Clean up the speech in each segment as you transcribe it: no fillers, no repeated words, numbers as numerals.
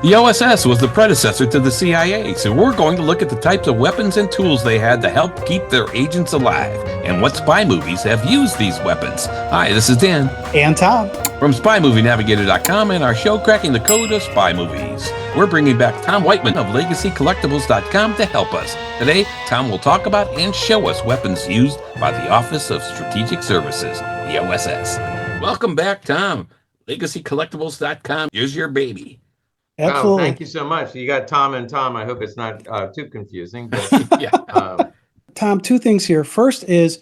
The OSS was the predecessor to the CIA, so we're going to look at the types of weapons and tools they had to help keep their agents alive, and what spy movies have used these weapons. Hi, this is Dan. And Tom. From SpyMovieNavigator.com and our show, Cracking the Code of Spy Movies. We're bringing back Tom Whiteman of LegacyCollectibles.com to help us. Today, Tom will talk about and show us weapons used by the Office of Strategic Services, the OSS. Welcome back, Tom. LegacyCollectibles.com. Here's your baby. Absolutely. Thank you so much. You got Tom and Tom. I hope it's not too confusing. But, yeah. Tom, two things here. First is,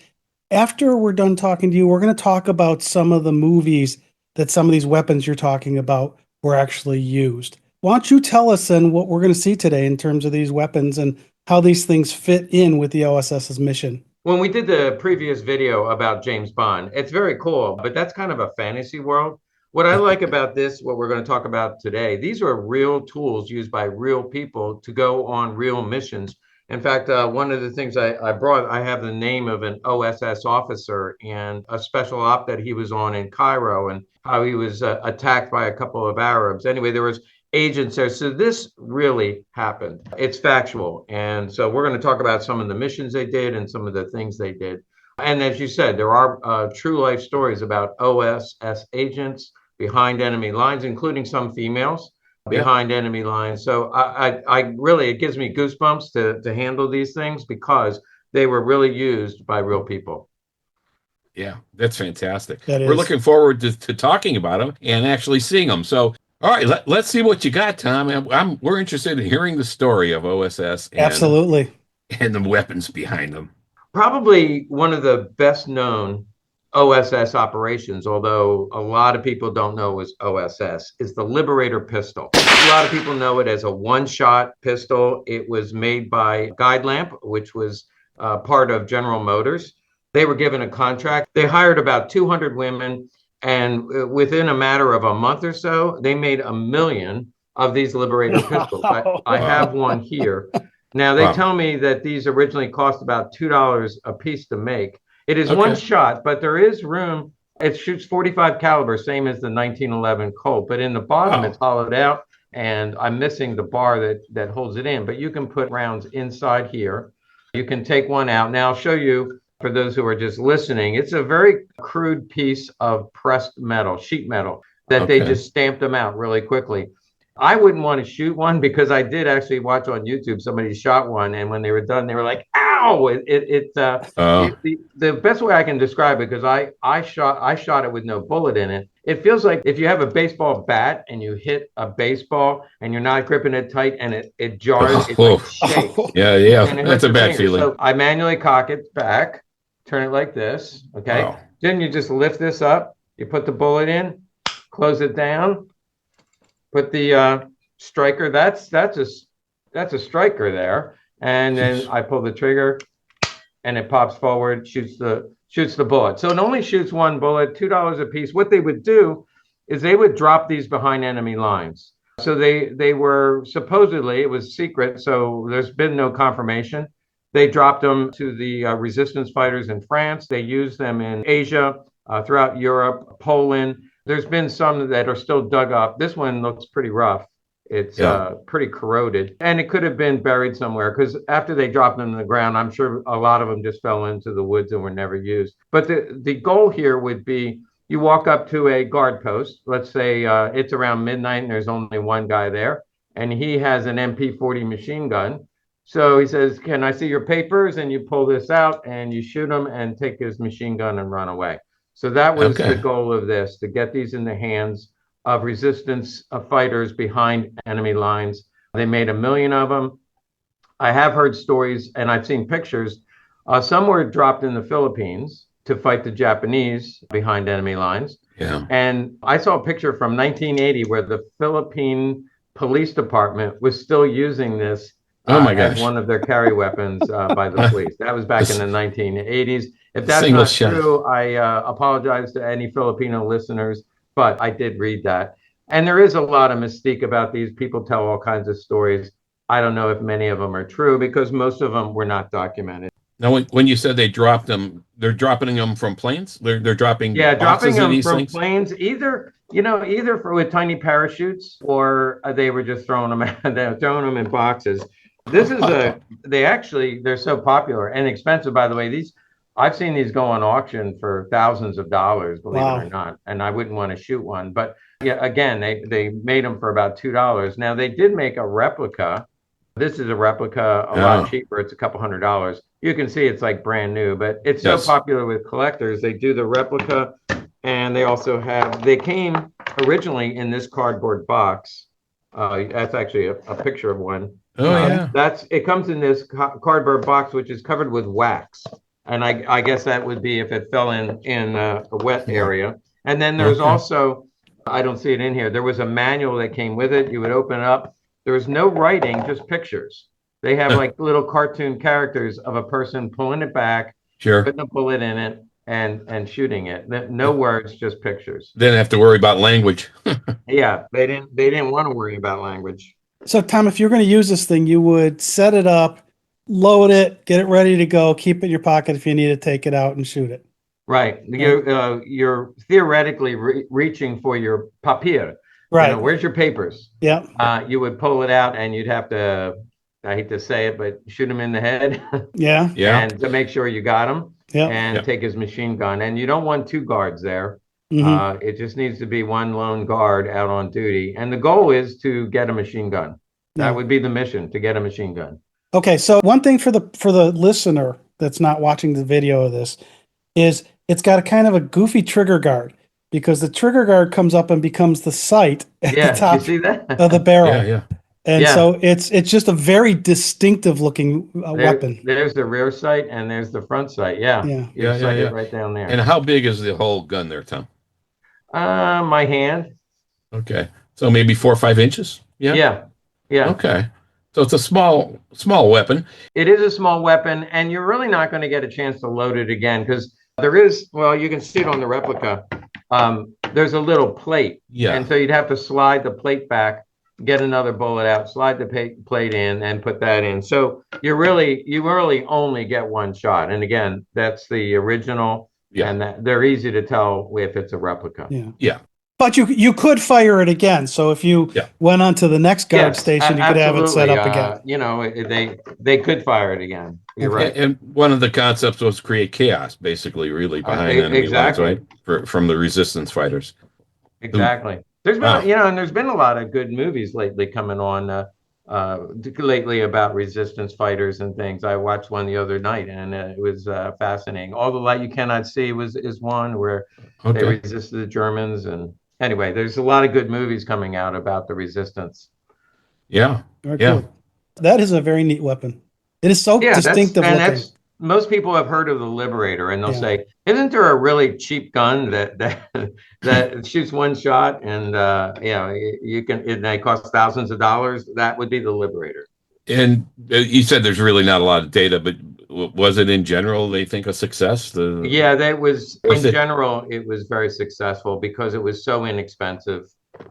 after we're done talking to you, we're going to talk about some of the movies that some of these weapons you're talking about were actually used. Why don't you tell us then what we're going to see today in terms of these weapons and how these things fit in with the OSS's mission? When we did the previous video about James Bond, it's very cool, but that's kind of a fantasy world. What I like about this, what we're going to talk about today, these are real tools used by real people to go on real missions. In fact, one of the things I brought, I have the name of an OSS officer and a special op that he was on in Cairo and how he was attacked by a couple of Arabs. Anyway, there was agents there. So this really happened. It's factual. And so we're going to talk about some of the missions they did and some of the things they did. And as you said, there are true life stories about OSS agents behind enemy lines, including some females behind enemy lines. So I really, it gives me goosebumps to handle these things because they were really used by real people. Yeah, that's fantastic. That We're is. looking forward to talking about them and actually seeing them. So, all right, let's see what you got, Tom. We're interested in hearing the story of OSS Absolutely. and the weapons behind them. Probably one of the best known OSS operations, although a lot of people don't know is OSS, is the Liberator pistol. A lot of people know it as a one-shot pistol. It was made by Guide Lamp, which was part of General Motors. They were given a contract. They hired about 200 women, and within a matter of a month or so, they made 1 million of these Liberator pistols. I have one here. Now, they tell me that these originally cost about $2 a piece to make. It is one shot, but there is room. It shoots 45 caliber, same as the 1911 Colt, but in the bottom it's hollowed out, and I'm missing the bar that holds it in. But you can put rounds inside here. You can take one out. Now I'll show you, for those who are just listening, it's a very crude piece of pressed metal, sheet metal, that they just stamped them out really quickly. I wouldn't want to shoot one because I did actually watch on YouTube somebody shot one, and when they were done, they were like, "Ow!" The best way I can describe it, because I shot it with no bullet in it. It feels like if you have a baseball bat and you hit a baseball and you're not gripping it tight and it jars, it like shakes. Yeah, that's a bad feeling. So I manually cock it back, turn it like this. Okay, then you just lift this up. You put the bullet in, close it down. Put the striker. That's a striker there, and then I pull the trigger, and it pops forward, shoots the bullet. So it only shoots one bullet, $2 a piece. What they would do is they would drop these behind enemy lines. So they were supposedly, it was secret, so there's been no confirmation. They dropped them to the resistance fighters in France. They used them in Asia, throughout Europe, Poland. There's been some that are still dug up. This one looks pretty rough. It's pretty corroded. And it could have been buried somewhere because after they dropped them in the ground, I'm sure a lot of them just fell into the woods and were never used. But the goal here would be you walk up to a guard post. Let's say it's around midnight and there's only one guy there. And he has an MP40 machine gun. So he says, "Can I see your papers?" And you pull this out and you shoot him and take his machine gun and run away. So that was the goal of this, to get these in the hands of resistance fighters behind enemy lines. They made 1 million of them. I have heard stories and I've seen pictures. Some were dropped in the Philippines to fight the Japanese behind enemy lines. Yeah. And I saw a picture from 1980 where the Philippine Police Department was still using this as one of their carry weapons by the police. That was back in the 1980s. If that's not true, I apologize to any Filipino listeners, but I did read that. And there is a lot of mystique about these. People tell all kinds of stories. I don't know if many of them are true because most of them were not documented. Now, when you said they dropped them, they're dropping them from planes? They're dropping dropping them of these from things? planes. Either You know, either with tiny parachutes or they were just throwing them they're throwing them in boxes. This is they're so popular and expensive, by the way. I've seen these go on auction for thousands of dollars, believe it or not. And I wouldn't want to shoot one. But yeah, again, they made them for about $2. Now they did make a replica. This is a replica, a lot cheaper. It's a couple $100s. You can see it's like brand new, but it's so popular with collectors. They do the replica, and they came originally in this cardboard box. That's actually a picture of one. It comes in this cardboard box, which is covered with wax. And I guess that would be if it fell in a wet area. And then there's also, I don't see it in here, there was a manual that came with it. You would open it up. There was no writing, just pictures. They have like little cartoon characters of a person pulling it back, putting a bullet in it, and shooting it. No words, just pictures. Didn't have to worry about language. Yeah, they didn't want to worry about language. So Tom, if you're going to use this thing, you would set it up, load it, get it ready to go, keep it in your pocket if you need to take it out and shoot it. Right. You're theoretically reaching for your papier. Right. You know, where's your papers? Yeah. You would pull it out and you'd have to, I hate to say it, but shoot him in the head. Yeah. And to make sure you got him. Yeah. And take his machine gun. And you don't want two guards there. It just needs to be one lone guard out on duty. And the goal is to get a machine gun. That would be the mission, to get a machine gun. Okay, so one thing for the listener that's not watching the video of this is it's got a kind of a goofy trigger guard, because the trigger guard comes up and becomes the sight at the top you see that? of the barrel. Yeah. And so it's just a very distinctive looking weapon. There's the rear sight and there's the front sight. Yeah. You sight it right down there. And how big is the whole gun there, Tom? My hand. Okay. So maybe 4 or 5 inches? Yeah. Okay. So it's a small weapon. It is a small weapon, and you're really not going to get a chance to load it again, because there is, well, you can see it on the replica. There's a little plate. Yeah. And so you'd have to slide the plate back, get another bullet out, slide the plate in, and put that in. So you really only get one shot. And again, that's the original, and they're easy to tell if it's a replica. Yeah. But you could fire it again. So if you went on to the next guard station, you could have it set up again. You know, they could fire it again. You're right. And one of the concepts was create chaos, basically, really, behind enemy lines, right? From the resistance fighters. Exactly. There's been, and there's been a lot of good movies lately coming on lately about resistance fighters and things. I watched one the other night, and it was fascinating. All the Light You Cannot See is one where they resisted the Germans. And anyway, there's a lot of good movies coming out about the resistance. Yeah. Cool. That is a very neat weapon. It is so distinctive looking. Most people have heard of the Liberator, and they'll say, "Isn't there a really cheap gun that shoots one shot and they cost thousands of dollars?" That would be the Liberator. And you said there's really not a lot of data, but was it in general, they think, a success? That was in general, it was very successful because it was so inexpensive.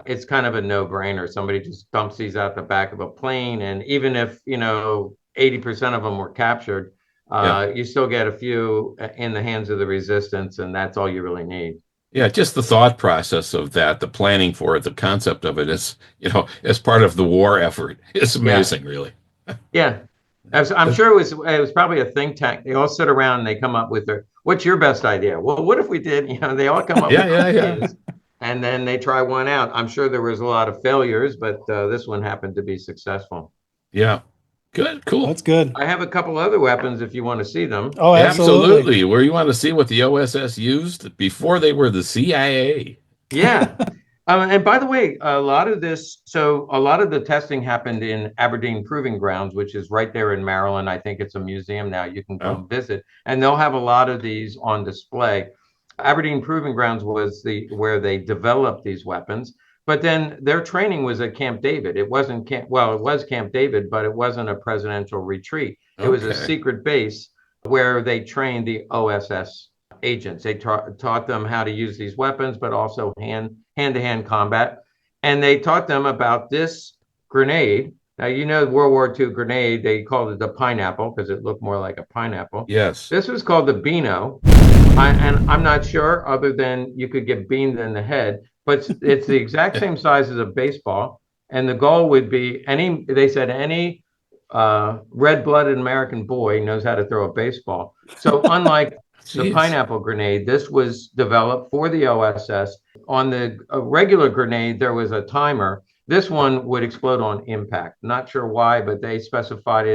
It's kind of a no-brainer. Somebody just dumps these out the back of a plane, and even if 80% of them were captured, you still get a few in the hands of the resistance, and that's all you really need. Yeah, just the thought process of that, the planning for it, the concept of it is, as part of the war effort. It's amazing, really. Yeah. I'm sure it was probably a think tank. They all sit around and they come up with what's your best idea? Well, what if we did, they all come up with ideas, and then they try one out. I'm sure there was a lot of failures, but this one happened to be successful. Yeah. Good, cool. That's good. I have a couple other weapons if you want to see them. Oh, absolutely. Where you want to see what the OSS used before they were the CIA. Yeah. And by the way, a lot of the testing happened in Aberdeen Proving Grounds, which is right there in Maryland. I think it's a museum now. You can come visit, and they'll have a lot of these on display. Aberdeen Proving Grounds was where they developed these weapons. But then their training was at Camp David. It was Camp David, but it wasn't a presidential retreat. It was a secret base where they trained the OSS agents. They taught them how to use these weapons, but also hand-to-hand combat. And they taught them about this grenade. Now, World War II grenade, they called it the pineapple because it looked more like a pineapple. Yes. This was called the Beano. And I'm not sure, other than you could get beamed in the head. but it's the exact same size as a baseball. And the goal would be they said any red-blooded American boy knows how to throw a baseball. So unlike the pineapple grenade, this was developed for the OSS. On the regular grenade, there was a timer. This one would explode on impact. Not sure why, but they specified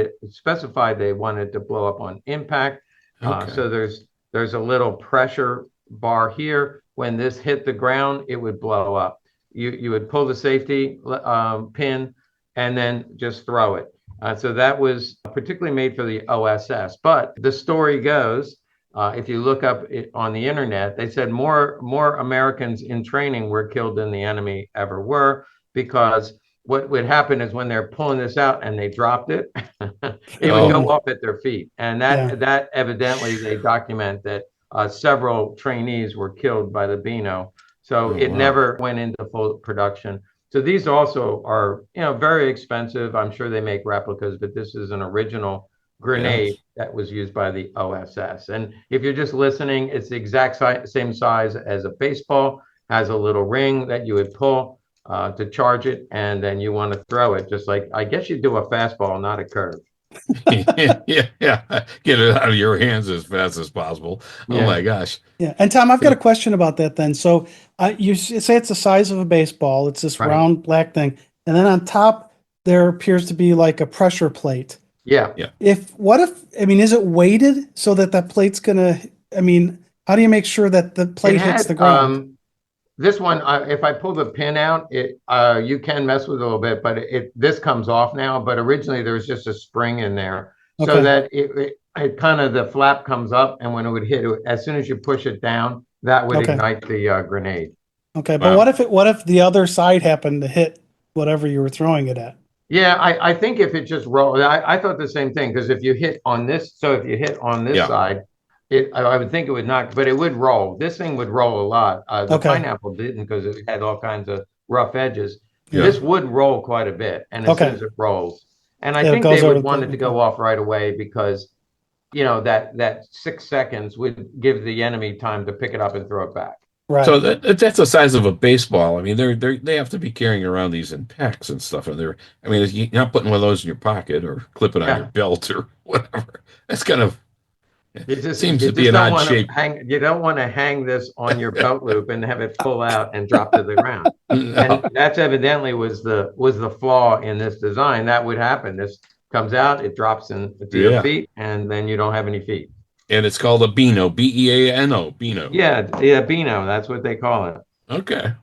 they wanted to blow up on impact. So there's a little pressure bar here. When this hit the ground, it would blow up. You would pull the safety pin and then just throw it. So that was particularly made for the OSS. But the story goes, if you look up it on the internet, they said more Americans in training were killed than the enemy ever were, because what would happen is when they're pulling this out and they dropped it, it would go off at their feet. And that evidently they document that several trainees were killed by the Beano. So it never went into full production. So these also are, very expensive. I'm sure they make replicas, but this is an original grenade that was used by the OSS. And if you're just listening, it's the exact same size as a baseball, has a little ring that you would pull to charge it, and then you want to throw it, just like, I guess you do a fastball, not a curve. yeah. Get it out of your hands as fast as possible. Oh my gosh. Yeah. And Tom, I've got a question about that then. So you say it's the size of a baseball. It's this round black thing. And then on top, there appears to be like a pressure plate. Yeah. Is it weighted so that that plate's gonna, how do you make sure that the plate hits the ground? This one, if I pull the pin out, you can mess with it a little bit, but this comes off now. But originally there was just a spring in there, so that it kind of, the flap comes up, and when it would hit it, as soon as you push it down, that would ignite the grenade. Okay, but what if the other side happened to hit whatever you were throwing it at? Yeah, I think if it just rolled, I thought the same thing, because if you hit on this, side, I would think it would not, but it would roll. This thing would roll a lot. The pineapple didn't, because it had all kinds of rough edges. This would roll quite a bit, and as soon as it rolls, and I think they would want it to go off right away, because that 6 seconds would give the enemy time to pick it up and throw it back. Right. So that's the size of a baseball. I mean, they have to be carrying around these in packs and stuff. And you're not putting one of those in your pocket or clip it on your belt or whatever. That's kind of, seems to be an odd shape. You don't want to hang this on your belt loop and have it pull out and drop to the ground. And that's evidently was the flaw in this design. That would happen. This comes out, it drops into your feet, and then you don't have any feet. And it's called a Beano, Beano, Beano. Yeah, Beano. That's what they call it. Okay.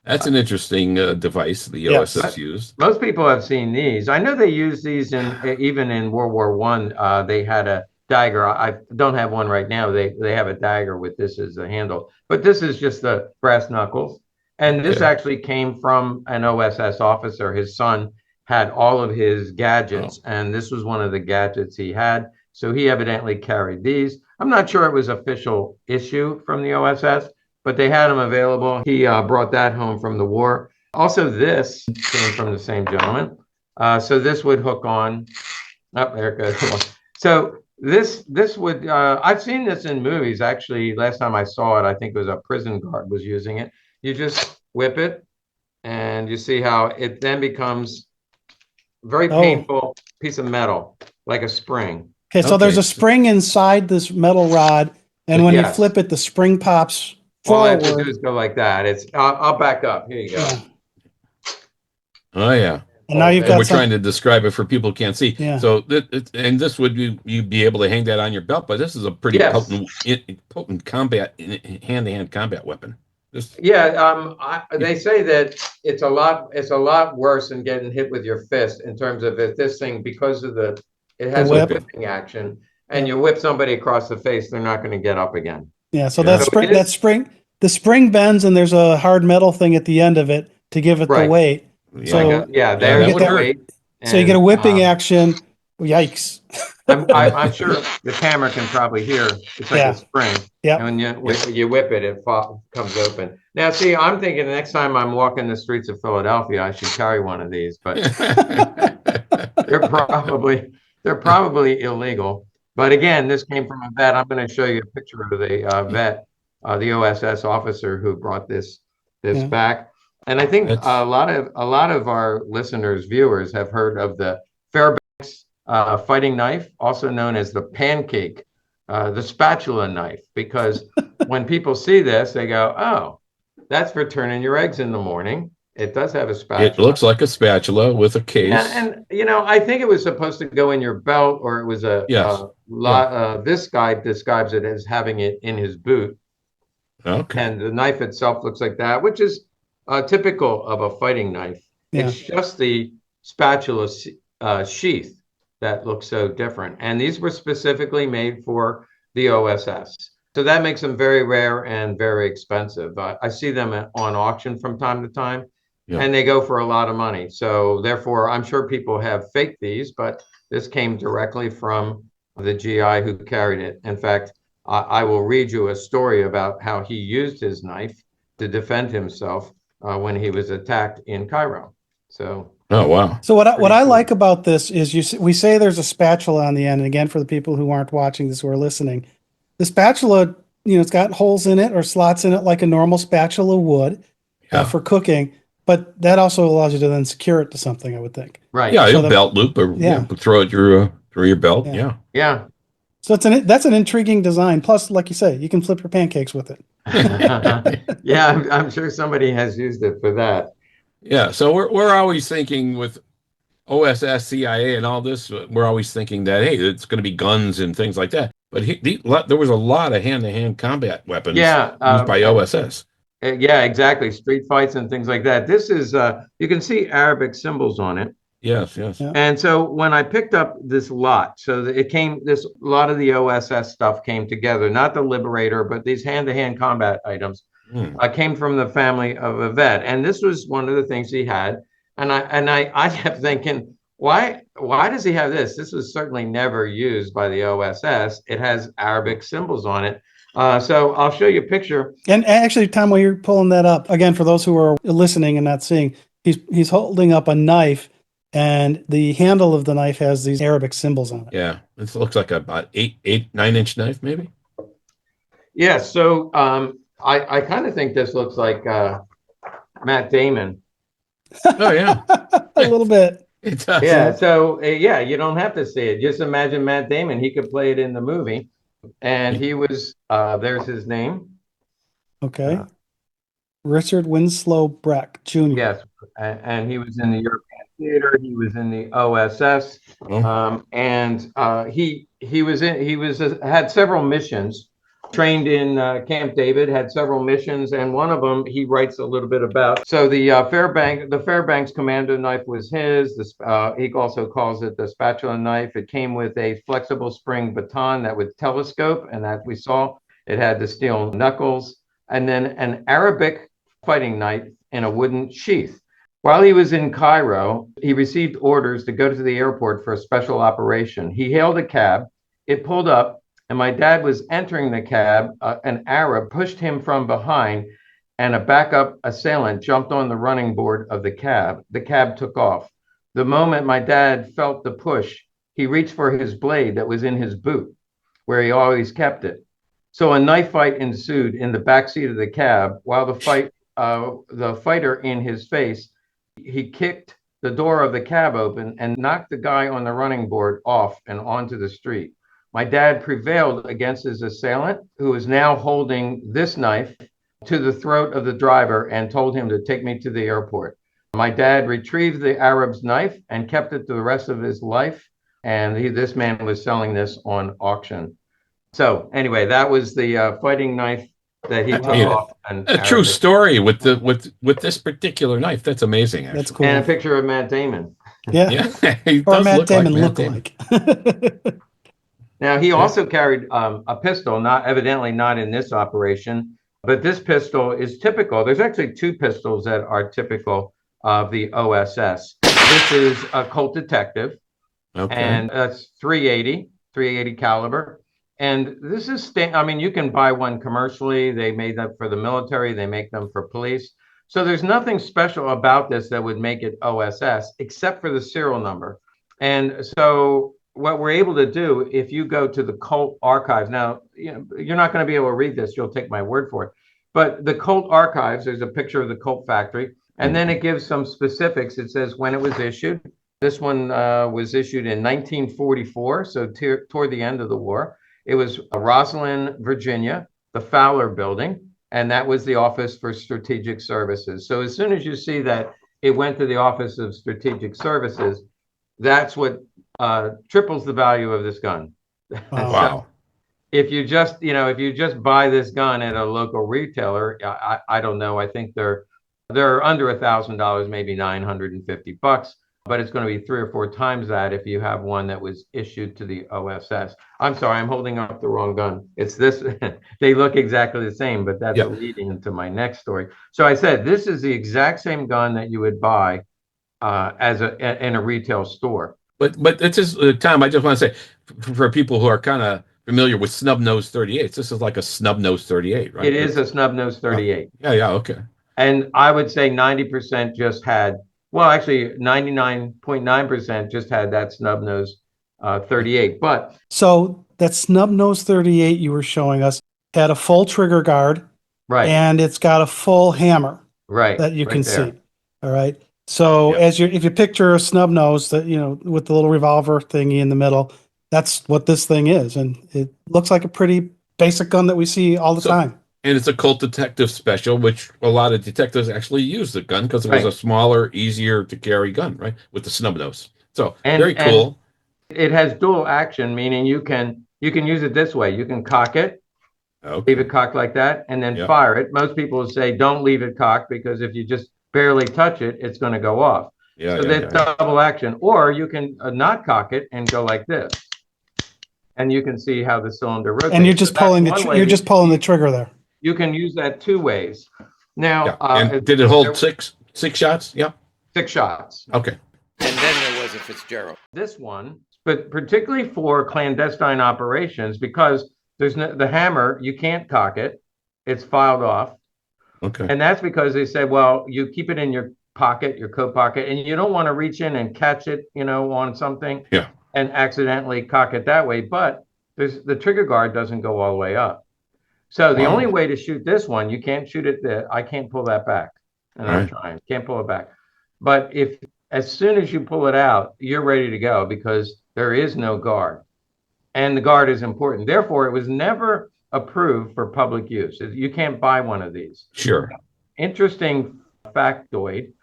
That's an interesting device the OSS used. Most people have seen these. I know they used these even in World War I. They had a dagger. I don't have one right now. They have a dagger with this as a handle. But this is just the brass knuckles. And this actually came from an OSS officer. His son had all of his gadgets, and this was one of the gadgets he had. So he evidently carried these. I'm not sure it was official issue from the OSS, but they had them available. He brought that home from the war. Also, this came from the same gentleman. So this would hook on. Oh, there it goes. So this would, I've seen this in movies. Actually, last time I saw it, I think it was a prison guard was using it. You just whip it, and you see how it then becomes a very painful piece of metal, like a spring. Okay, so there's a spring inside this metal rod, and when you flip it, the spring pops forward. All I have to do is go like that. I'll back up. Here you go. Yeah. Oh yeah. And now you've got. We're trying to describe it for people who can't see. Yeah. So this would you'd be able to hang that on your belt, but this is a pretty potent combat, hand-to-hand combat weapon. They say that it's a lot worse than getting hit with your fist in terms of this thing, because of it has a whipping action, and you whip somebody across the face, they're not going to get up again. Yeah, so the spring bends, and there's a hard metal thing at the end of it to give it the weight. So there's the weight. So you get a whipping action. Yikes! I'm sure the camera can probably hear. It's like a spring. Yeah. And when you whip it, it comes open. Now, see, I'm thinking the next time I'm walking the streets of Philadelphia, I should carry one of these, but they're probably illegal. But again, this came from a vet. I'm going to show you a picture of the vet, the OSS officer who brought this this Yeah. back. And I think a lot of our listeners, viewers, have heard of the Fairbanks fighting knife, also known as the Pancake, the spatula knife, because when people see this, they go, "Oh, that's for turning your eggs in the morning." It does have a spatula. It looks like a spatula with a case. And you know, I think it was supposed to go in your belt, or it was this guy describes it as having it in his boot. Okay. And the knife itself looks like that, which is typical of a fighting knife. Yeah. It's just the spatula sheath that looks so different. And these were specifically made for the OSS. So that makes them very rare and very expensive. I see them on auction from time to time, and they go for a lot of money. So therefore, I'm sure people have faked these, but this came directly from the GI who carried it. In fact, I will read you a story about how he used his knife to defend himself when he was attacked in Cairo. So, oh wow! So what I like about this is we say there's a spatula on the end, and again, for the people who aren't watching this, who are listening, the spatula, it's got holes in it or slots in it like a normal spatula would for cooking, but that also allows you to then secure it to something, I would think. Right. Yeah, so belt loop or throw it through your belt. Yeah. So that's an intriguing design. Plus, like you say, you can flip your pancakes with it. Yeah, I'm sure somebody has used it for that. Yeah, so we're always thinking with OSS, CIA, and all this, we're always thinking that, hey, it's going to be guns and things like that. But there was a lot of hand-to-hand combat weapons used by OSS. Yeah, exactly. Street fights and things like that. This is, you can see Arabic symbols on it. Yes. Yeah. And so when I picked up this lot, a lot of the OSS stuff came together, not the Liberator, but these hand-to-hand combat items came from the family of a vet. And this was one of the things he had. And I kept thinking, why does he have this? This was certainly never used by the OSS. It has Arabic symbols on it. So I'll show you a picture. And actually, Tom, while you're pulling that up, again, for those who are listening and not seeing, he's holding up a knife, and the handle of the knife has these Arabic symbols on it. Yeah, this looks like about 9-inch knife, maybe. Yeah, so I kind of think this looks like Matt Damon. Oh yeah, a little bit. It does. Yeah, so you don't have to see it. Just imagine Matt Damon. He could play it in the movie, and he was there's his name. Okay. Richard Winslow Breck Jr. Yes, and he was in the European Theater. He was in the OSS, and had several missions. Trained in Camp David, had several missions, and one of them he writes a little bit about. So the Fairbanks Commando knife was his. He also calls it the spatula knife. It came with a flexible spring baton that would telescope, and that we saw. It had the steel knuckles, and then an Arabic fighting knife in a wooden sheath. While he was in Cairo, he received orders to go to the airport for a special operation. He hailed a cab. It pulled up, and my dad was entering the cab. An Arab pushed him from behind, and a backup assailant jumped on the running board of the cab. The cab took off. The moment my dad felt the push, he reached for his blade that was in his boot, where he always kept it. So a knife fight ensued in the back seat of the cab. While the fighter in his face, he kicked the door of the cab open and knocked the guy on the running board off and onto the street. My dad prevailed against his assailant, who is now holding this knife to the throat of the driver, and told him to take me to the airport. My dad retrieved the Arab's knife and kept it the rest of his life. And this man was selling this on auction. So anyway, that was the fighting knife that he took off. A true story with this particular knife. That's amazing. Actually. That's cool. And a picture of Matt Damon. Yeah. He or does Matt Damon look like. Now, he also carried a pistol, evidently not in this operation, but this pistol is typical. There's actually two pistols that are typical of the OSS. This is a Colt Detective, and that's 380 caliber. And this is, you can buy one commercially. They made them for the military. They make them for police. So there's nothing special about this that would make it OSS, except for the serial number. And so what we're able to do, if you go to the Colt archives, now, you're not going to be able to read this. You'll take my word for it. But the Colt archives, there's a picture of the Colt factory, and then it gives some specifics. It says when it was issued. This one was issued in 1944, so toward the end of the war. It was Rosslyn, Virginia, the Fowler Building, and that was the Office for Strategic Services. So as soon as you see that it went to the Office of Strategic Services, that's what triples the value of this gun. Wow. If you just, if you just buy this gun at a local retailer, I don't know. I think they're under $1,000, maybe $950, but it's going to be 3 or 4 times that if you have one that was issued to the OSS. I'm sorry, I'm holding up the wrong gun. It's this. They look exactly the same, but that's a leading into my next story. So I said this is the exact same gun that you would buy in a retail store. But it's just Tom. I just want to say, for people who are kind of familiar with snub nose 38s, this is like a snub nose 38, right? It is a snub nose 38. Yeah, okay. And I would say 90% just had, well, actually 99.9% just had that snub nose 38. But so that snub nose 38 you were showing us had a full trigger guard, right, and it's got a full hammer, right, that you can there. see. All right. So if you picture a snub nose that, with the little revolver thingy in the middle, that's what this thing is. And it looks like a pretty basic gun that we see all the time. And it's a Colt Detective Special, which a lot of detectives actually use the gun because it was a smaller, easier to carry gun, right? With the snub nose. So very cool. And it has dual action, meaning you can use it this way. You can cock it, leave it cocked like that, and then fire it. Most people say don't leave it cocked because if you just barely touch it, it's going to go off. So that's double action. Or you can not cock it and go like this, and you can see how the cylinder rotates. And you're just pulling the trigger there. You can use that 2 ways. Now, and did it hold six shots? Yeah, 6 shots. Okay. And then there was a FitzGerald. This one, but particularly for clandestine operations, because there's the hammer, you can't cock it; it's filed off. Okay. And that's because they said, well, you keep it in your pocket, your coat pocket, and you don't want to reach in and catch it, on something and accidentally cock it that way. But the trigger guard doesn't go all the way up. So the only way to shoot this one, you can't shoot it there. I can't pull that back. And I'm trying. Can't pull it back. But as soon as you pull it out, you're ready to go because there is no guard. And the guard is important. Therefore, it was never approved for public use. You can't buy one of these. Sure. Interesting factoid.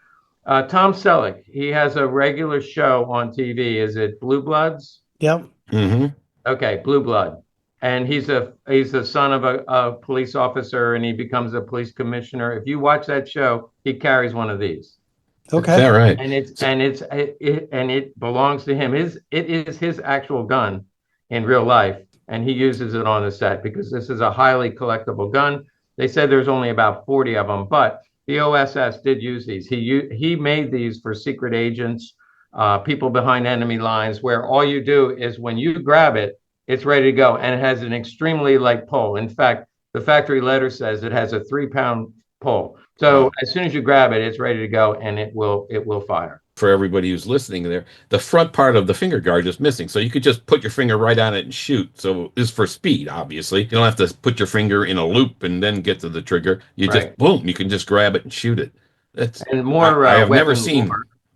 Tom Selleck, he has a regular show on TV. Is it Blue Bloods? Yep. Mm-hmm. Okay, Blue Blood. And he's the son of a police officer, and he becomes a police commissioner. If you watch that show, he carries one of these. Okay. Is that right? And it belongs to him. It is his actual gun in real life, and he uses it on the set because this is a highly collectible gun. They said there's only about 40 of them, but the OSS did use these. He made these for secret agents, people behind enemy lines, where all you do is when you grab it, it's ready to go, and it has an extremely light pull. In fact, the factory letter says it has a 3-pound pull. So as soon as you grab it, it's ready to go, and it will fire. For everybody who's listening there, the front part of the finger guard is missing. So you could just put your finger right on it and shoot. So it's for speed, obviously. You don't have to put your finger in a loop and then get to the trigger. You just, boom, you can just grab it and shoot it. I have never seen...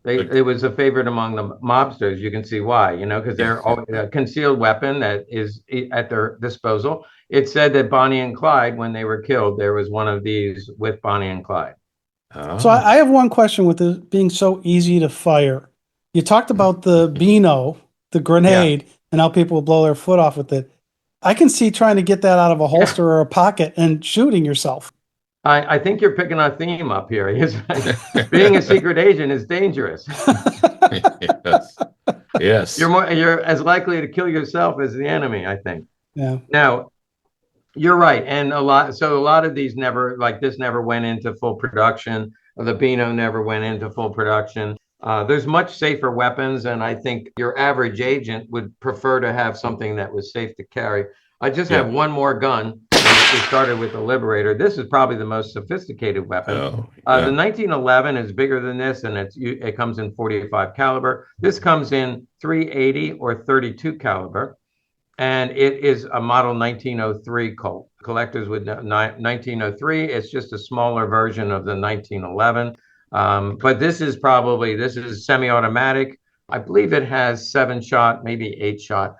It was a favorite among the mobsters. You can see why, because they're a concealed weapon that is at their disposal. It said that Bonnie and Clyde, when they were killed, there was one of these with Bonnie and Clyde. Oh. So I have one question with it being so easy to fire. You talked about the Beano, the grenade, and how people will blow their foot off with it. I can see trying to get that out of a holster or a pocket and shooting yourself. I think you're picking a theme up here. Being a secret agent is dangerous. Yes. You're as likely to kill yourself as the enemy, I think. Yeah. Now, you're right, and a lot of these never went into full production. The Beano never went into full production. There's much safer weapons, and I think your average agent would prefer to have something that was safe to carry. I just have one more gun. We started with the Liberator. This is probably the most sophisticated weapon. The 1911 is bigger than this, and it comes in .45 caliber. This comes in .380 or .32 caliber, and it is a model 1903 Colt. collectors with 1903. It's just a smaller version of the 1911. But this is semi-automatic. I believe it has 7-shot, maybe 8-shot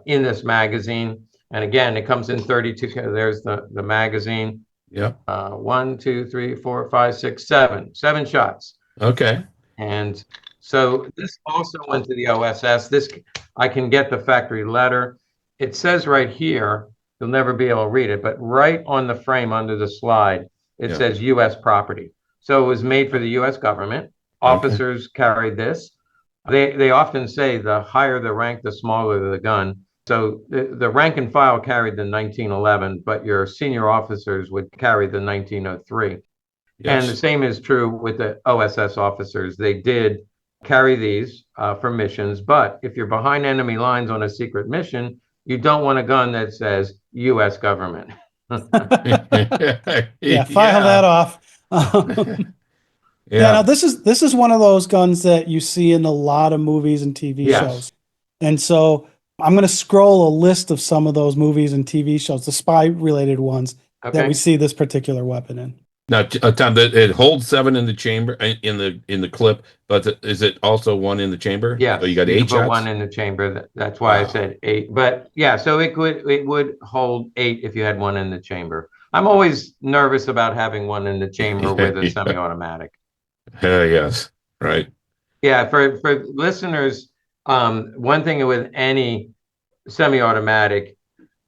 in this magazine. And again, it comes in 32. There's the magazine. Yeah. 1, 2, 3, 4, 5, 6, 7. 7 shots. Okay. And so this also went to the OSS. This, I can get the factory letter. It says right here, you'll never be able to read it, but right on the frame under the slide, it says U.S. property. So it was made for the U.S. government. Officers carried this. They often say the higher the rank, the smaller the gun. So the rank and file carried the 1911, but your senior officers would carry the 1903. Yes. And the same is true with the OSS officers. They did carry these for missions, but if you're behind enemy lines on a secret mission, you don't want a gun that says U.S. government. Yeah, file that off. Yeah, now this is one of those guns that you see in a lot of movies and TV shows. And so I'm going to scroll a list of some of those movies and TV shows, the spy-related ones that we see this particular weapon in. Now, Tom, it holds 7 in the chamber in the clip, but is it also 1 in the chamber? Yeah, so you got 8 shots. 1 in the chamber. That's why I said 8. But yeah, so it would hold 8 if you had 1 in the chamber. I'm always nervous about having 1 in the chamber with a semi-automatic. Yes, right. Yeah, for listeners, one thing with any semi-automatic,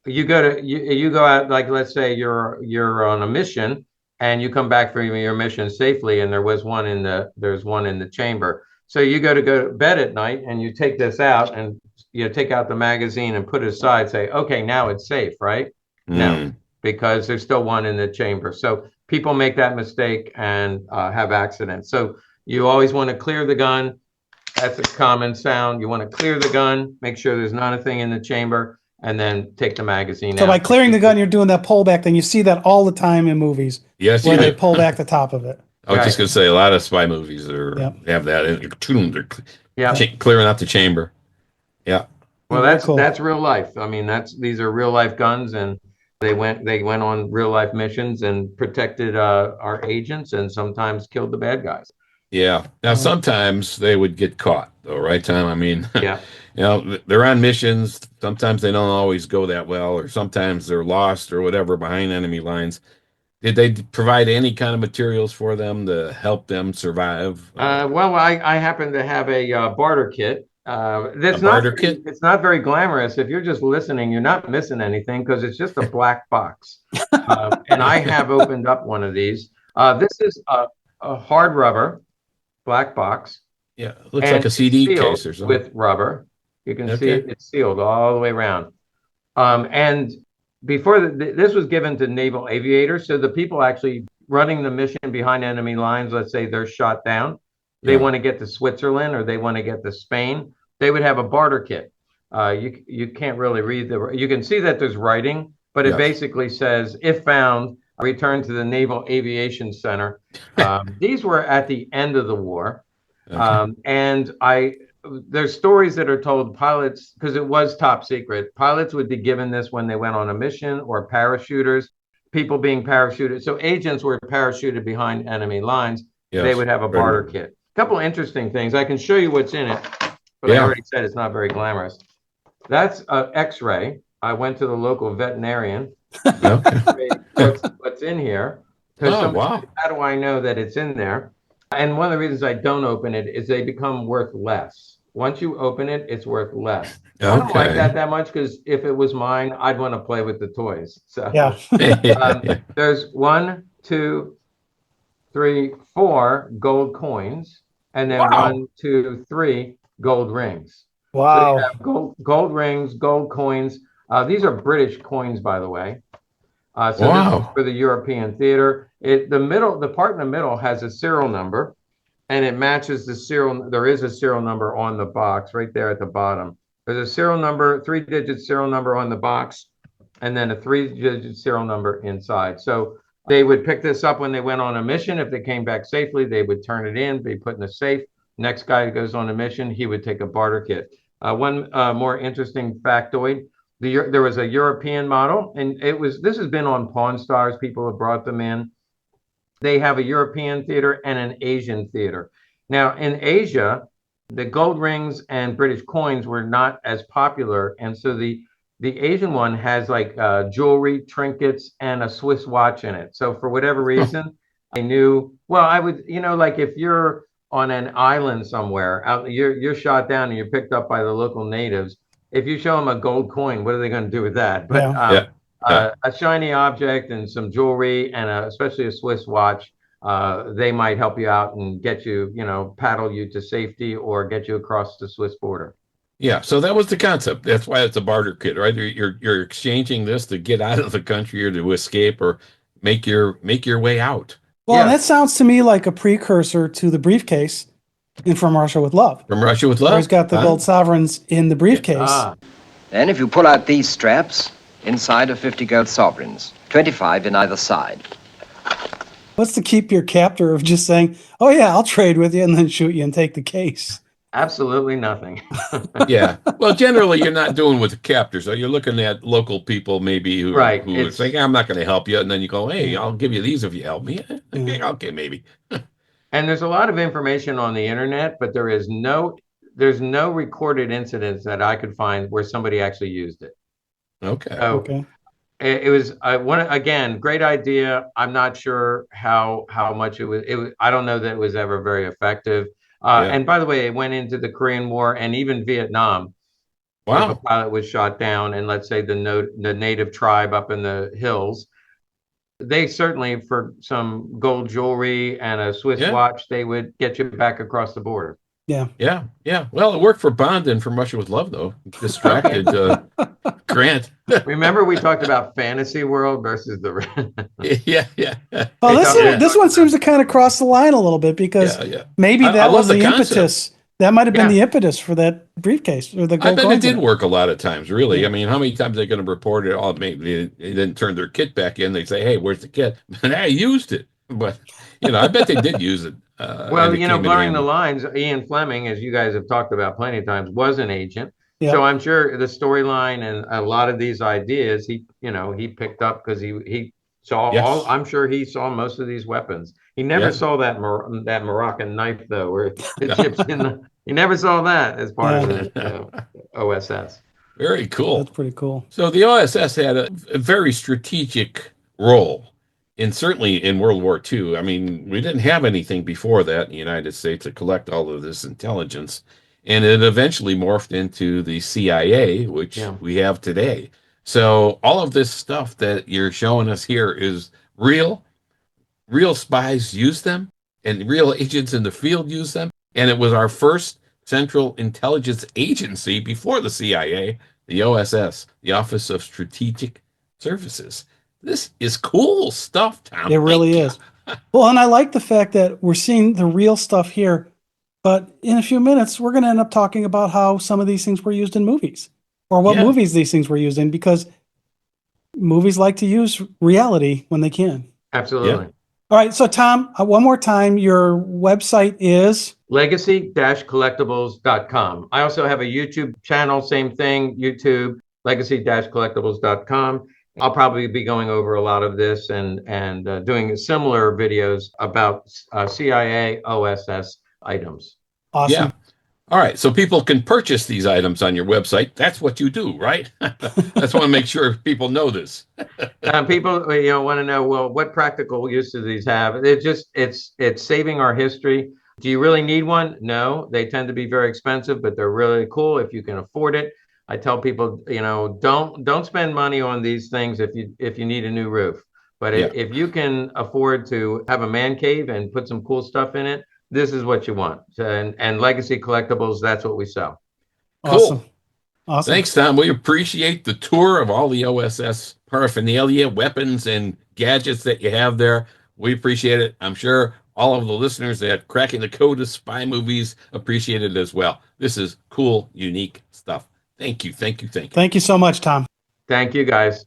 you go out, like let's say you're on a mission and you come back from your mission safely, and there's one in the chamber. So you go to bed at night and you take this out and you take out the magazine and put it aside, say, okay, now it's safe, right? No, because there's still 1 in the chamber. So people make that mistake and have accidents. So you always want to clear the gun. That's a common sound. You want to clear the gun, make sure there's not a thing in the chamber, and then take the magazine out. So by clearing the gun, you're doing that pullback thing. You see that all the time in movies. Yes, where they pull back the top of it. I was just going to say, a lot of spy movies have that. They're clearing out the chamber. Yeah. Well, that's real life. I mean, these are real life guns, and they went on real life missions and protected our agents, and sometimes killed the bad guys. Yeah. Now, sometimes they would get caught, though, right, Tom? I mean, they're on missions. Sometimes they don't always go that well, or sometimes they're lost or whatever behind enemy lines. Did they provide any kind of materials for them to help them survive? Well, I happen to have a barter kit. It's not very glamorous. If you're just listening, you're not missing anything because it's just a black box. And I have opened up one of these. This is a hard rubber black box. Yeah, it looks like a CD case or something. With rubber. You can see it's sealed all the way around. And before this was given to naval aviators, so the people actually running the mission behind enemy lines, let's say they're shot down, they want to get to Switzerland or they want to get to Spain, they would have a barter kit. You can't really read you can see that there's writing, but it basically says, if found, return to the Naval Aviation Center. These were at the end of the war. And there's stories that are told pilots, because it was top secret, pilots would be given this when they went on a mission, or parachuters, people being parachuted. So agents were parachuted behind enemy lines. They would have a barter kit. A couple of interesting things. I can show you what's in it, but I already said it's not very glamorous. That's an X-ray. I went to the local veterinarian. What's in here? How do I know that it's in there? And one of the reasons I don't open it is they become worth less. Once you open it, it's worth less. I don't like that much, because if it was mine, I'd want to play with the toys. So there's 1, 2, 3, 4 gold coins, and then 1, 2, 3 gold rings. Wow. So you have gold rings, gold coins. These are British coins, by the way. This is for the European theater. The part in the middle has a serial number, and it matches the serial. There is a serial number on the box right there at the bottom. There's a serial number, 3-digit serial number on the box, and then a 3-digit serial number inside. So they would pick this up when they went on a mission. If they came back safely, they would turn it in, be put in a safe. Next guy goes on a mission, he would take a barter kit. One more interesting factoid. There was a European model, and this has been on Pawn Stars. People have brought them in. They have a European theater and an Asian theater. Now, in Asia, the gold rings and British coins were not as popular, and so the Asian one has like jewelry, trinkets, and a Swiss watch in it. So for whatever reason, I knew. Well, I would, like if you're on an island somewhere, you're shot down and you're picked up by the local natives. If you show them a gold coin, what are they going to do with that? But a shiny object and some jewelry and especially a Swiss watch, they might help you out and get you, paddle you to safety or get you across the Swiss border. Yeah, so that was the concept. That's why it's a barter kit, right? You're exchanging this to get out of the country or to escape or make your way out. Well, and that sounds to me like a precursor to the briefcase in From Russia with Love. From Russia with Love? Where he's got the gold sovereigns in the briefcase. Then if you pull out these straps, inside are 50 gold sovereigns, 25 in either side. What's to keep your captor of just saying, oh yeah, I'll trade with you and then shoot you and take the case? Absolutely nothing. Yeah. Well, generally, you're not doing with the captors. So you're looking at local people maybe who are saying, I'm not going to help you. And then you go, hey, I'll give you these if you help me. Okay, maybe. And there's a lot of information on the internet, but there's no recorded incidents that I could find where somebody actually used it. Okay. So it was again, great idea. I'm not sure how much it was. I don't know that it was ever very effective. And by the way, it went into the Korean War and even Vietnam. Wow. If a pilot was shot down, and let's say the native tribe up in the hills, they certainly, for some gold jewelry and a Swiss watch, they would get you back across the border. Yeah. Well, it worked for Bond and From Russia with Love, though. Distracted Grant. Remember, we talked about fantasy world versus the. Yeah. Well, this one seems to kind of cross the line a little bit because maybe that was the impetus. That might have been the impetus for that briefcase or the gold coin. I bet it did work a lot of times, really. I mean, how many times are they going to report it? Oh, maybe they didn't turn their kit back in. They say, hey, where's the kit? And I used it. But, I bet they did use it. Well, blurring the lines, Ian Fleming, as you guys have talked about plenty of times, was an agent. Yeah. So I'm sure the storyline and a lot of these ideas he picked up because he saw I'm sure he saw most of these weapons. He never saw that Moroccan knife though, where the chips in he never saw that as part of the OSS. Very cool. That's pretty cool. So the OSS had a very strategic role. And certainly in World War II, I mean, we didn't have anything before that in the United States to collect all of this intelligence. And it eventually morphed into the CIA, which we have today. So all of this stuff that you're showing us here is real. Real spies use them, and real agents in the field use them. And it was our first central intelligence agency before the CIA, the OSS, the Office of Strategic Services. This is cool stuff, Tom. It really is. Well, and I like the fact that we're seeing the real stuff here, but in a few minutes, we're going to end up talking about how some of these things were used in movies or what movies these things were used in, because movies like to use reality when they can. Absolutely. Yeah. All right. So, Tom, one more time, your website is legacy-collectibles.com. I also have a YouTube channel, same thing, YouTube, legacy-collectibles.com. I'll probably be going over a lot of this and doing similar videos about CIA OSS items. Awesome. Yeah. All right. So people can purchase these items on your website. That's what you do, right? I just want to make sure people know this. People, want to know, well, what practical use do these have? It's saving our history. Do you really need one? No, they tend to be very expensive, but they're really cool if you can afford it. I tell people, don't spend money on these things if you need a new roof. But if you can afford to have a man cave and put some cool stuff in it, this is what you want. And Legacy Collectibles, that's what we sell. Cool. Awesome. Thanks, Tom. We appreciate the tour of all the OSS paraphernalia, weapons, and gadgets that you have there. We appreciate it. I'm sure all of the listeners at Cracking the Code of Spy Movies appreciate it as well. This is cool, unique stuff. Thank you. Thank you so much, Tom. Thank you, guys.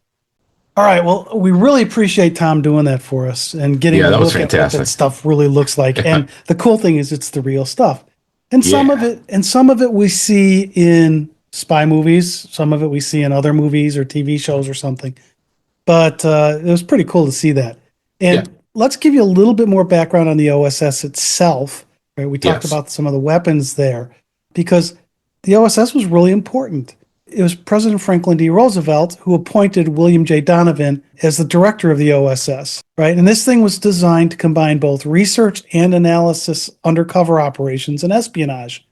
All right. Well, we really appreciate Tom doing that for us and getting a look at what that stuff really looks like. And the cool thing is it's the real stuff. And some of it we see in spy movies. Some of it we see in other movies or TV shows or something. But it was pretty cool to see that. And let's give you a little bit more background on the OSS itself. Right? We talked about some of the weapons there because the OSS was really important. It was President Franklin D. Roosevelt who appointed William J. Donovan as the director of the OSS, right? And this thing was designed to combine both research and analysis, undercover operations, and espionage.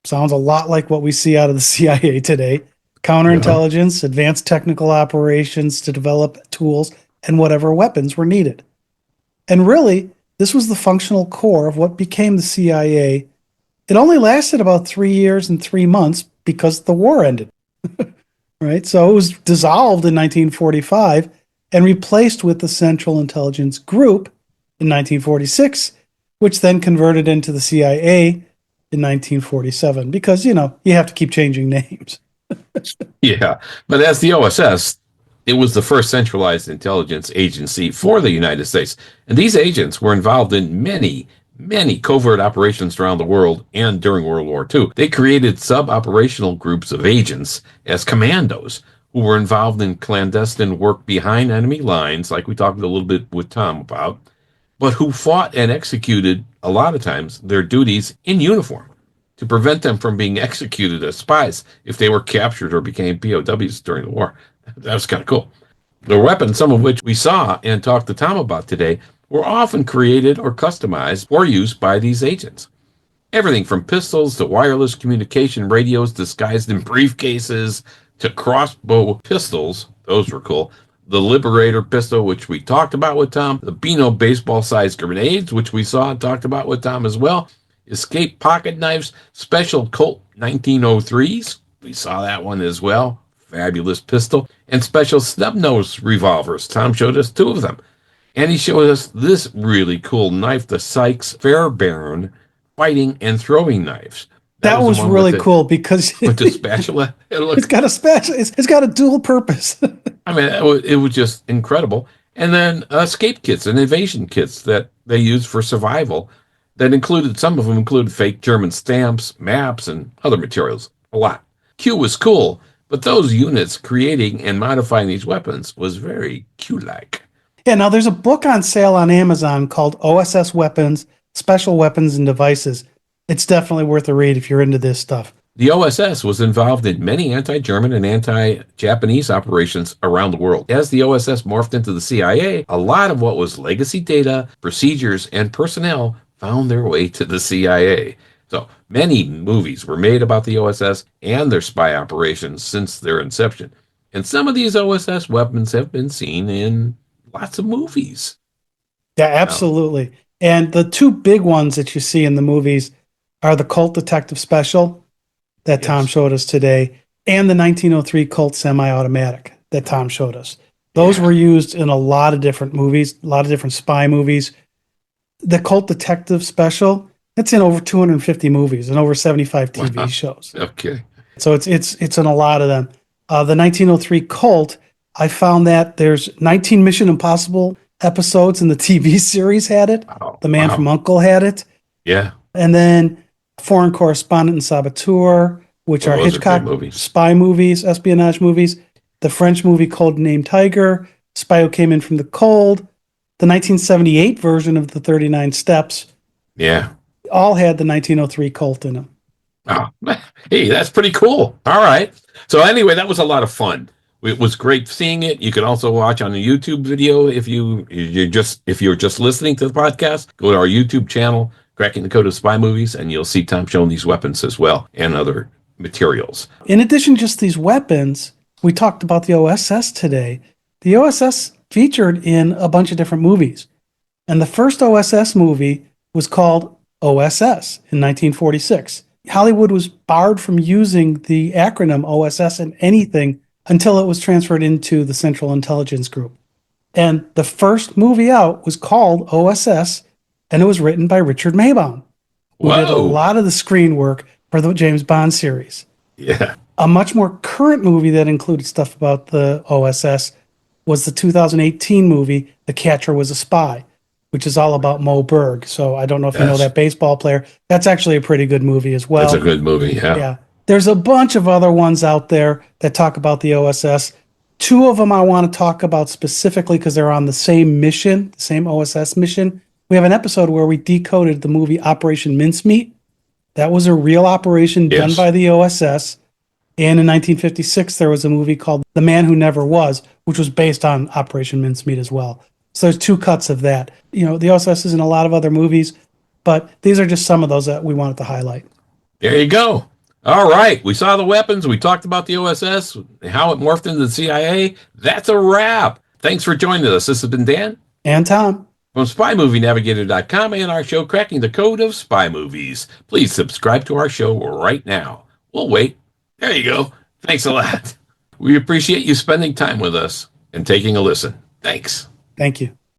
Sounds a lot like what we see out of the CIA today. Counterintelligence, advanced technical operations to develop tools and whatever weapons were needed. And really, this was the functional core of what became the CIA. It only lasted about 3 years and 3 months because the war ended, right? So it was dissolved in 1945 and replaced with the Central Intelligence Group in 1946, which then converted into the CIA in 1947 because, you have to keep changing names. Yeah, but as the OSS, it was the first centralized intelligence agency for the United States. And these agents were involved in many covert operations around the world and during World War II. They created sub-operational groups of agents as commandos who were involved in clandestine work behind enemy lines, like we talked a little bit with Tom about, but who fought and executed, a lot of times, their duties in uniform to prevent them from being executed as spies if they were captured or became POWs during the war. That was kind of cool. The weapons, some of which we saw and talked to Tom about today, were often created or customized for use by these agents. Everything from pistols to wireless communication radios disguised in briefcases to crossbow pistols. Those were cool. The Liberator pistol, which we talked about with Tom. The Beano baseball-sized grenades, which we saw and talked about with Tom as well. Escape pocket knives, special Colt 1903s. We saw that one as well. Fabulous pistol. And special snub-nose revolvers. Tom showed us 2 of them. And he showed us this really cool knife, the Sykes Fairbairn fighting and throwing knives. That was really cool because with the spatula. It's got a spatula. It's got a dual purpose. I mean, it was just incredible. And then escape kits and evasion kits that they used for survival that included, some of them included fake German stamps, maps, and other materials. A lot. Q was cool, but those units creating and modifying these weapons was very Q-like. Yeah, now there's a book on sale on Amazon called OSS Weapons, Special Weapons and Devices. It's definitely worth a read if you're into this stuff. The OSS was involved in many anti-German and anti-Japanese operations around the world. As the OSS morphed into the CIA, a lot of what was legacy data, procedures, and personnel found their way to the CIA. So many movies were made about the OSS and their spy operations since their inception. And some of these OSS weapons have been seen in lots of movies. Yeah, absolutely. And the 2 big ones that you see in the movies are the Colt Detective Special that Tom showed us today and the 1903 Colt Semi-Automatic that Tom showed us. Those were used in a lot of different movies, a lot of different spy movies. The Colt Detective Special, it's in over 250 movies and over 75 TV shows. Okay. So it's in a lot of them. The 1903 Colt, I found that there's 19 Mission Impossible episodes in the TV series had it. Wow. The Man from U.N.C.L.E. had it. Yeah. And then Foreign Correspondent and Saboteur, which are Hitchcock spy movies, espionage movies. The French movie Cold Named Tiger, Spy Who Came In From the Cold, the 1978 version of the 39 Steps. Yeah. All had the 1903 Colt in them. Oh, hey, that's pretty cool. All right. So anyway, that was a lot of fun. It was great seeing it. You can also watch on a YouTube video if you're just listening to the podcast. Go to our YouTube channel, Cracking the Code of Spy Movies, and you'll see Tom showing these weapons as well and other materials. In addition to just these weapons, we talked about the OSS today. The OSS featured in a bunch of different movies. And the first OSS movie was called OSS in 1946. Hollywood was barred from using the acronym OSS in anything until it was transferred into the Central Intelligence Group. And the first movie out was called OSS, and it was written by Richard Maybaum, who did a lot of the screen work for the James Bond series. Yeah. A much more current movie that included stuff about the OSS was the 2018 movie, The Catcher Was a Spy, which is all about Mo Berg. So I don't know if you know that baseball player. That's actually a pretty good movie as well. That's a good movie, yeah. Yeah. There's a bunch of other ones out there that talk about the OSS. Two of them I want to talk about specifically because they're on the same mission, the same OSS mission. We have an episode where we decoded the movie Operation Mincemeat. That was a real operation done by the OSS. And in 1956, there was a movie called The Man Who Never Was, which was based on Operation Mincemeat as well. So there's two cuts of that. You know, the OSS is in a lot of other movies, but these are just some of those that we wanted to highlight. There you go. All right. We saw the weapons. We talked about the OSS, how it morphed into the CIA. That's a wrap. Thanks for joining us. This has been Dan. And Tom. From SpyMovieNavigator.com and our show, Cracking the Code of Spy Movies. Please subscribe to our show right now. We'll wait. There you go. Thanks a lot. We appreciate you spending time with us and taking a listen. Thanks. Thank you.